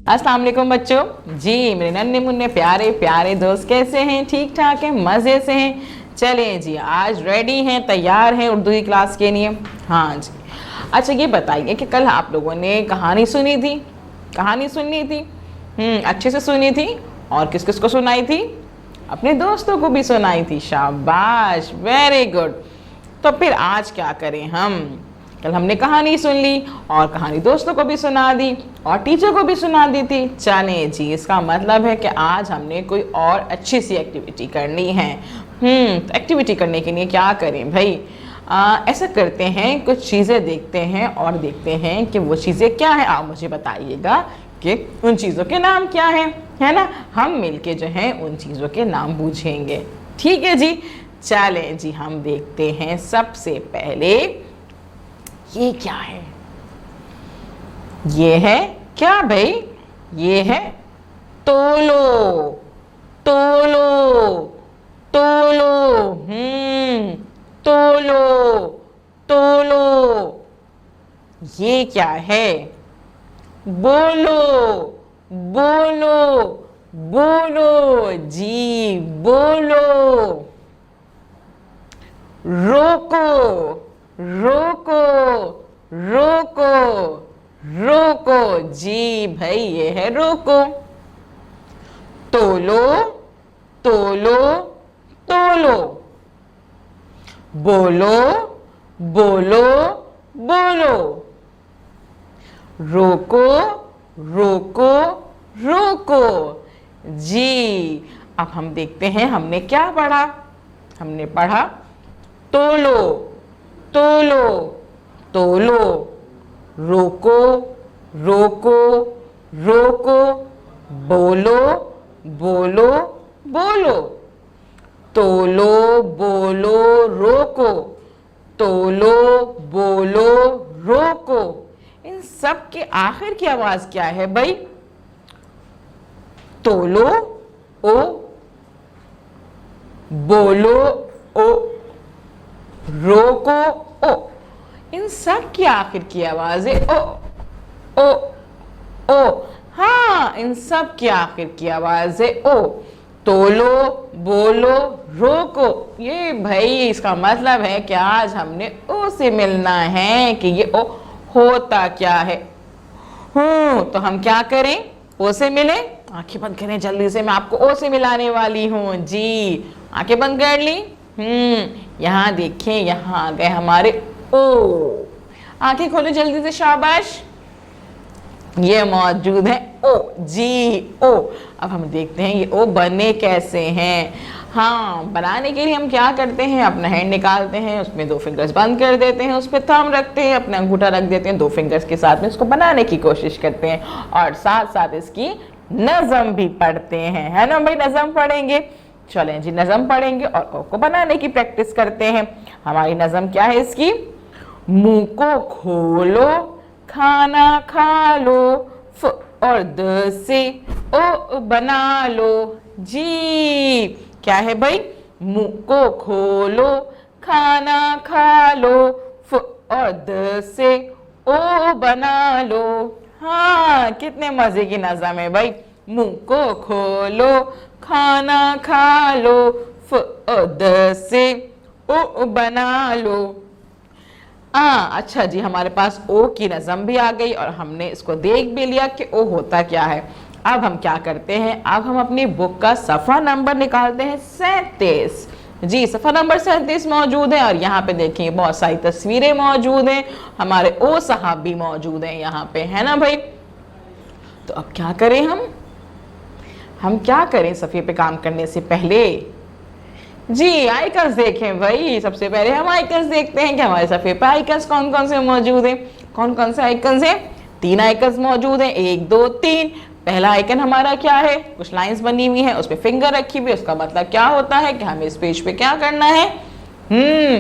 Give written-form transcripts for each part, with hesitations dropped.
अस्सलाम वालेकुम बच्चों जी। मेरे नन्हे मुन्ने प्यारे प्यारे दोस्त कैसे हैं? ठीक ठाक हैं, मज़े से हैं? चलें जी, आज रेडी हैं, तैयार हैं उर्दू की क्लास के लिए? हाँ जी। अच्छा ये बताइए कि कल आप लोगों ने कहानी सुनी थी, कहानी सुनी थी? अच्छे से सुनी थी? और किस किस को सुनाई थी? अपने दोस्तों को भी सुनाई थी। शाबाश, वेरी गुड। तो फिर आज क्या करें हम? कल हमने कहानी सुन ली और कहानी दोस्तों को भी सुना दी और टीचर को भी सुना दी थी। चलें जी, इसका मतलब है कि आज हमने कोई और अच्छी सी एक्टिविटी करनी है। तो एक्टिविटी करने के लिए क्या करें भाई? ऐसा करते हैं, कुछ चीज़ें देखते हैं और देखते हैं कि वो चीज़ें क्या है। आप मुझे बताइएगा कि उन चीज़ों के नाम क्या है ना? हम मिलके जो हैं उन चीज़ों के नाम पूछेंगे। ठीक है जी। चलें जी, हम देखते हैं। सबसे पहले ये क्या है? ये है क्या भाई? ये है तोलो, तोलो, तोलो। तोलो, तोलो। ये क्या है? बोलो, बोलो, बोलो जी, बोलो। रोको, रोको, रोको, रोको जी भाई, ये है रोको। तोलो, तोलो, तोलो। बोलो, बोलो, बोलो। रोको, रोको, रोको जी। अब हम देखते हैं हमने क्या पढ़ा। हमने पढ़ा तोलो, तोलो, तोलो। रोको, रोको, रोको। बोलो, बोलो, बोलो। तोलो, बोलो, रोको। तोलो, बोलो, रोको। इन सब के आखिर की आवाज क्या है भाई? तोलो ओ, बोलो ओ, रोको ओ। इन सब की आखिर की आवाज है ओ, ओ, ओ। हाँ, इन सब की आखिर की आवाज है ओ। तोलो, बोलो, रोको। ये भाई इसका मतलब है कि आज हमने ओ से मिलना है कि ये ओ होता क्या है। तो हम क्या करें? ओ से मिले। आंखें बंद करें जल्दी से, मैं आपको ओ से मिलाने वाली हूँ जी। आंखें बंद कर ली। यहाँ देखें, यहाँ आ गए हमारे ओ। आंखें खोलो जल्दी से, शाबाश। ये मौजूद है ओ जी, ओ। अब हम देखते हैं ये ओ बने कैसे हैं। हाँ, बनाने के लिए हम क्या करते हैं? अपना हैंड निकालते हैं, उसमें 2 फिंगर्स बंद कर देते हैं, उस पर थंब रखते हैं, अपना अंगूठा रख देते हैं, 2 फिंगर्स के साथ में उसको बनाने की कोशिश करते हैं और साथ साथ इसकी नज़म भी पढ़ते हैं, है ना भाई? नज़म पढ़ेंगे। चलें जी, नज़म पढ़ेंगे और ओ को बनाने की प्रैक्टिस करते हैं। हमारी नज़म क्या है इसकी? मुंह को खोलो, खाना खा लो, फ और द से ओ बना लो जी। क्या है भाई? मुंह को खोलो, खाना खा लो, फ और द से ओ बना लो। हाँ, कितने मजे की नज़म है भाई। मुंह को खोलो, खाना खा लो, फ और द से ओ बना लो। अच्छा जी, हमारे पास ओ की नज़म भी आ गई और हमने इसको देख भी लिया कि ओ होता क्या है। अब हम क्या करते हैं? अब हम अपनी बुक का सफ़ा नंबर निकालते हैं 37 जी। सफ़ा नंबर 37 मौजूद है और यहाँ पे देखिए बहुत सारी तस्वीरें मौजूद हैं। हमारे ओ साहब भी मौजूद हैं यहाँ पे, है ना भाई? तो अब क्या करें हम क्या करें सफ़े पे काम करने से पहले? जी, आइकन्स देखें भाई। सबसे पहले हम आइकन्स देखते हैं कि हमारे सफ़े पे आइकन्स कौन कौन से मौजूद हैं। कौन कौन से आइकन्स हैं? 3 आइकन्स मौजूद हैं, 1 2 3। पहला आइकन हमारा क्या है? कुछ लाइंस बनी हुई है, उस पर फिंगर रखी हुई है। उसका मतलब क्या होता है कि हमें इस पेज पे क्या करना है?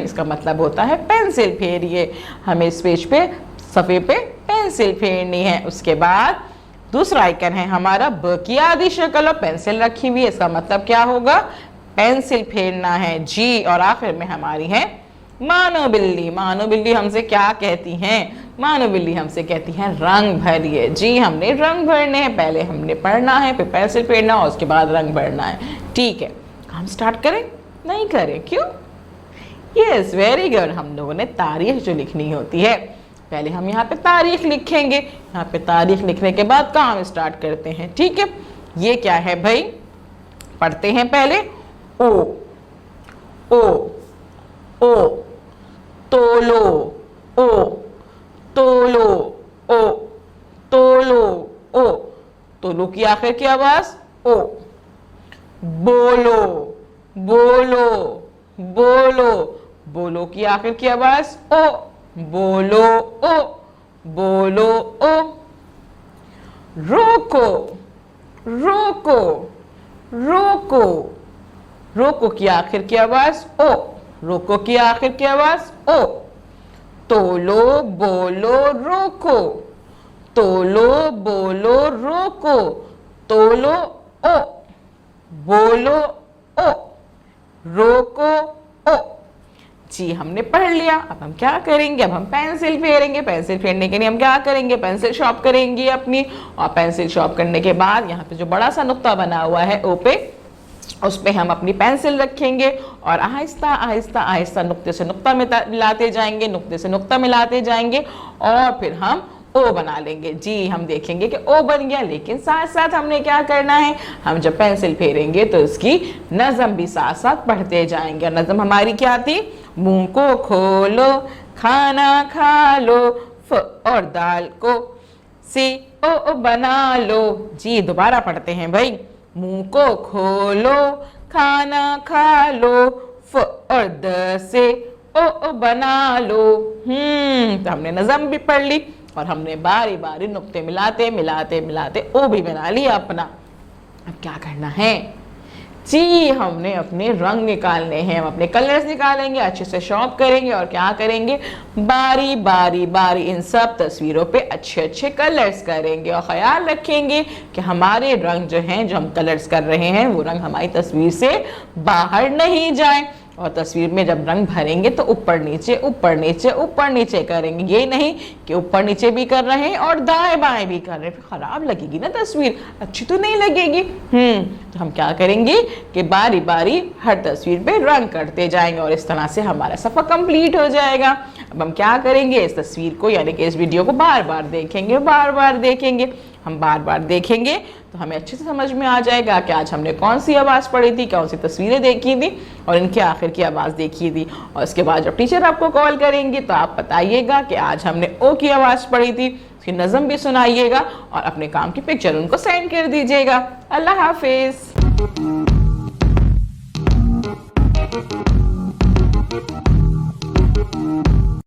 इसका मतलब होता है पेंसिल फेरिए। हमें इस पेज पे सफ़े पे पेंसिल फेरनी है। उसके बाद दूसरा आइकन है हमारा ब की आधी शक्ल और पेंसिल रखी हुई है। इसका मतलब क्या होगा? पेंसिल फेरना है जी। और आखिर में हमारी है मानो बिल्ली। मानो बिल्ली हमसे क्या कहती हैं? मानो बिल्ली हमसे कहती है रंग भरिए। जी हमने रंग भरने हैं, पहले हमने पढ़ना है, फिर पेंसिल फेरना और उसके बाद रंग भरना है। ठीक है, हम स्टार्ट करें? नहीं करें, क्यों? Yes, very good. हम लोगों ने तारीख जो लिखनी होती है, पहले हम यहाँ पे तारीख लिखेंगे। यहाँ पे तारीख लिखने के बाद काम स्टार्ट करते हैं। ठीक है, ये क्या है भाई? पढ़ते हैं पहले ओ। ओ ओ तोलो, ओ तोलो, ओ तोलो, ओ तोलो की आखिर की आवाज ओ। बोलो, बोलो, बोलो, बोलो की आखिर की आवाज ओ। बोलो ओ, बोलो ओ। रोको, रोको, रोको, रोको की आखिर की आवाज ओ। रोको की आखिर की आवाज ओ। तोलो, बोलो, रोको, तोलो, बोलो, रोको, तोलो ओ, बोलो ओ, रोको ओ। जी हमने पढ़ लिया। अब हम क्या करेंगे? अब हम पेंसिल फेरेंगे। पेंसिल फेरने के लिए हम क्या करेंगे? पेंसिल शॉर्प करेंगे अपनी, और पेंसिल शॉर्प करने के बाद यहाँ पे जो बड़ा सा नुक्ता बना हुआ है ओ पे, उस पे हम अपनी पेंसिल रखेंगे और आहिस्ता आहिस्ता आहिस्ता नुक्ते से नुक्ता मिलाते जाएंगे, नुक्ते से नुक्ता मिलाते जाएंगे और फिर हम ओ बना लेंगे। जी हम देखेंगे कि ओ बन गया, लेकिन साथ साथ हमने क्या करना है? हम जब पेंसिल फेरेंगे तो इसकी नज़म भी साथ साथ पढ़ते जाएंगे। नज़म हमारी क्या थी? मुंह को खोलो, खाना खा लो, फ और दाल को सी ओ बना लो। जी दोबारा पढ़ते हैं भाई। मुंह को खोलो, खाना खा लो, फ और द से ओ बना लो। तो हमने नज़म भी पढ़ ली और हमने बारी बारी नुक्ते मिलाते मिलाते मिलाते ओ भी बना लिया अपना। अब क्या करना है? जी हमने अपने रंग निकालने हैं। हम अपने कलर्स निकालेंगे, अच्छे से शॉर्प करेंगे और क्या करेंगे? बारी बारी बारी इन सब तस्वीरों पे अच्छे अच्छे कलर्स करेंगे और ख्याल रखेंगे कि हमारे रंग जो हैं, जो हम कलर्स कर रहे हैं, वो रंग हमारी तस्वीर से बाहर नहीं जाए। और तस्वीर में जब रंग भरेंगे तो ऊपर नीचे ऊपर नीचे ऊपर नीचे करेंगे। ये नहीं कि ऊपर नीचे भी कर रहे हैं और दाएं बाएं भी कर रहे हैं, खराब लगेगी ना तस्वीर, अच्छी तो नहीं लगेगी। तो हम क्या करेंगे कि बारी बारी हर तस्वीर पे रंग करते जाएंगे और इस तरह से हमारा सफ़र कंप्लीट हो जाएगा। अब हम क्या करेंगे? इस तस्वीर को यानी कि इस वीडियो को बार बार देखेंगे, बार बार देखेंगे। हम बार बार देखेंगे तो हमें अच्छे से समझ में आ जाएगा कि आज हमने कौन सी आवाज़ पढ़ी थी, कौन सी तस्वीरें देखी थी और इनके आखिर की आवाज़ देखी थी। और इसके बाद जब टीचर आपको कॉल करेंगे तो आप बताइएगा कि आज हमने ओ की आवाज़ पढ़ी थी, उसकी नज़म भी सुनाइएगा और अपने काम की पिक्चर उनको सेंड कर दीजिएगा। अल्लाह हाफिज़।